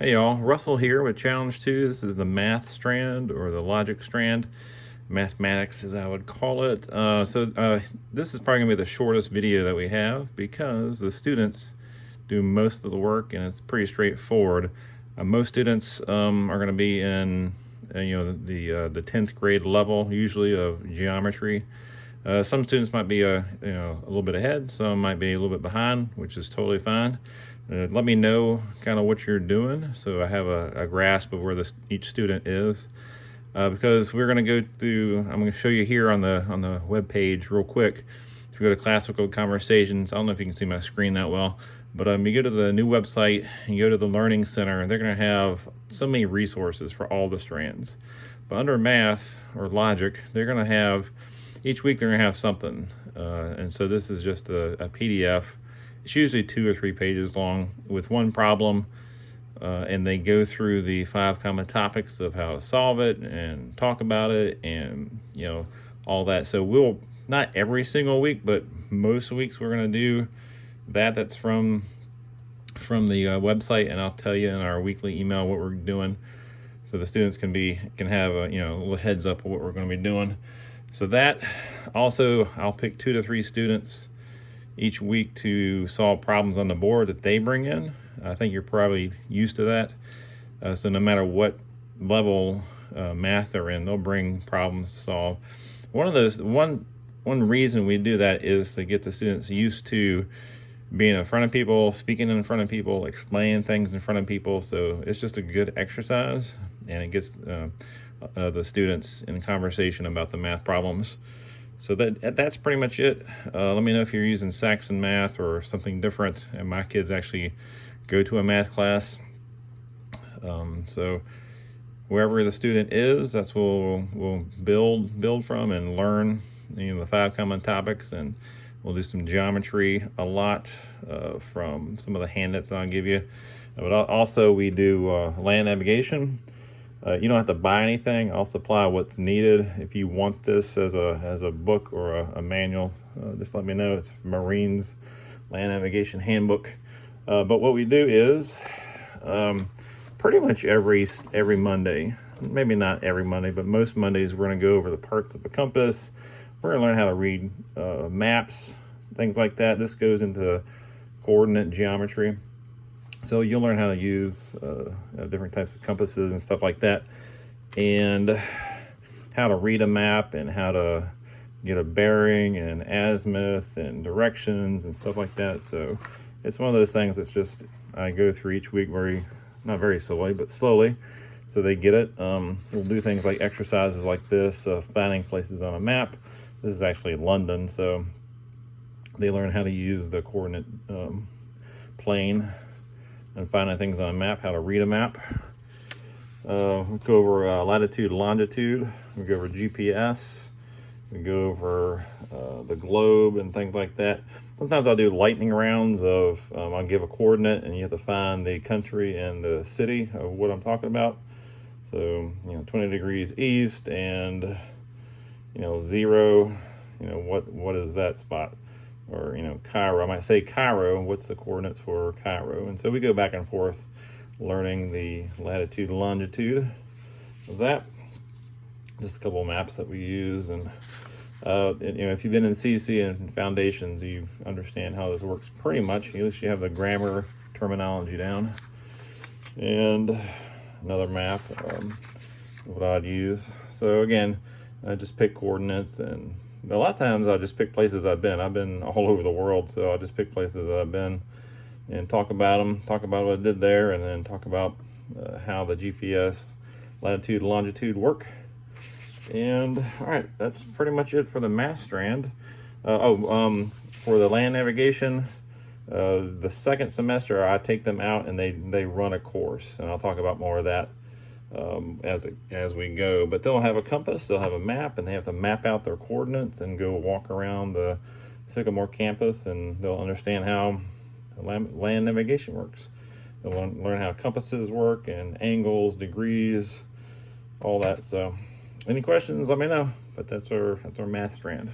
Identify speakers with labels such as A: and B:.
A: Hey y'all, Russell here with Challenge 2. This is the math strand or the logic strand. Mathematics as I would call it. This is probably going to be the shortest video that we have because the students do most of the work and it's pretty straightforward. Most students are going to be in the 10th grade level usually of geometry. Some students might be a little bit ahead, some might be a little bit behind, which is totally fine. Let me know kind of what you're doing so I have a grasp of where each student is, because we're going to go through. I'm going to show you here on the web page real quick. If you go to Classical Conversations, I don't know if you can see my screen that well, but you go to the new website and you go to the Learning Center. They're going to have so many resources for all the strands, but under math or logic, they're going to have each week they're going to have something, and so this is just a PDF. It's usually 2 or 3 pages long with one problem, and they go through the 5 common topics of how to solve it and talk about it and all that. So we'll, not every single week, but most weeks we're going to do that. That's from the website, and I'll tell you in our weekly email what we're doing, so the students can have a little heads up of what we're going to be doing. So that also, I'll pick 2 to 3 students each week to solve problems on the board that they bring in. I think you're probably used to that. So no matter what level math they're in, they'll bring problems to solve. One reason we do that is to get the students used to being in front of people, speaking in front of people, explaining things in front of people. So it's just a good exercise, and it gets the students in conversation about the math problems. So that's pretty much it. Let me know if you're using Saxon Math or something different. And my kids actually go to a math class. So wherever the student is, that's what we'll build from and learn the 5 common topics. And we'll do some geometry a lot from some of the handouts I'll give you. But also we do land navigation. You don't have to buy anything. I'll supply what's needed. If you want this as a book or a manual, just let me know. It's Marines Land Navigation Handbook. But what we do is pretty much every Monday, maybe not every Monday, but most Mondays, we're going to go over the parts of a compass. We're going to learn how to read maps, things like that. This goes into coordinate geometry. So you'll learn how to use different types of compasses and stuff like that, and how to read a map and how to get a bearing and azimuth and directions and stuff like that. So it's one of those things that's just, I go through each week not very slowly, but slowly, so they get it. We'll do things like exercises like this, finding places on a map. This is actually London, so they learn how to use the coordinate plane and finding things on a map, how to read a map. We go over latitude, longitude. We go over GPS. We go over the globe and things like that. Sometimes I'll do lightning rounds of, I'll give a coordinate and you have to find the country and the city of what I'm talking about. So, 20 degrees east and, 0, what is that spot? Or Cairo, I might say Cairo, what's the coordinates for Cairo? And so we go back and forth learning the latitude and longitude of that. Just a couple of maps that we use. And if you've been in CC and foundations, you understand how this works pretty much. At least you have the grammar terminology down. And another map what I'd use. So again, I just pick coordinates, and a lot of times I'll just pick places I've been. I've been all over the world, so I'll just pick places that I've been and talk about them, talk about what I did there, and then talk about how the GPS latitude and longitude work. And all right, that's pretty much it for the math strand. For the land navigation, the second semester I take them out and they run a course, and I'll talk about more of that as we go. But they'll have a compass, they'll have a map, and they have to map out their coordinates and go walk around the Sycamore campus, and they'll understand how land navigation works. They'll learn how compasses work and angles, degrees, all that. So any questions, let me know. But that's our math strand.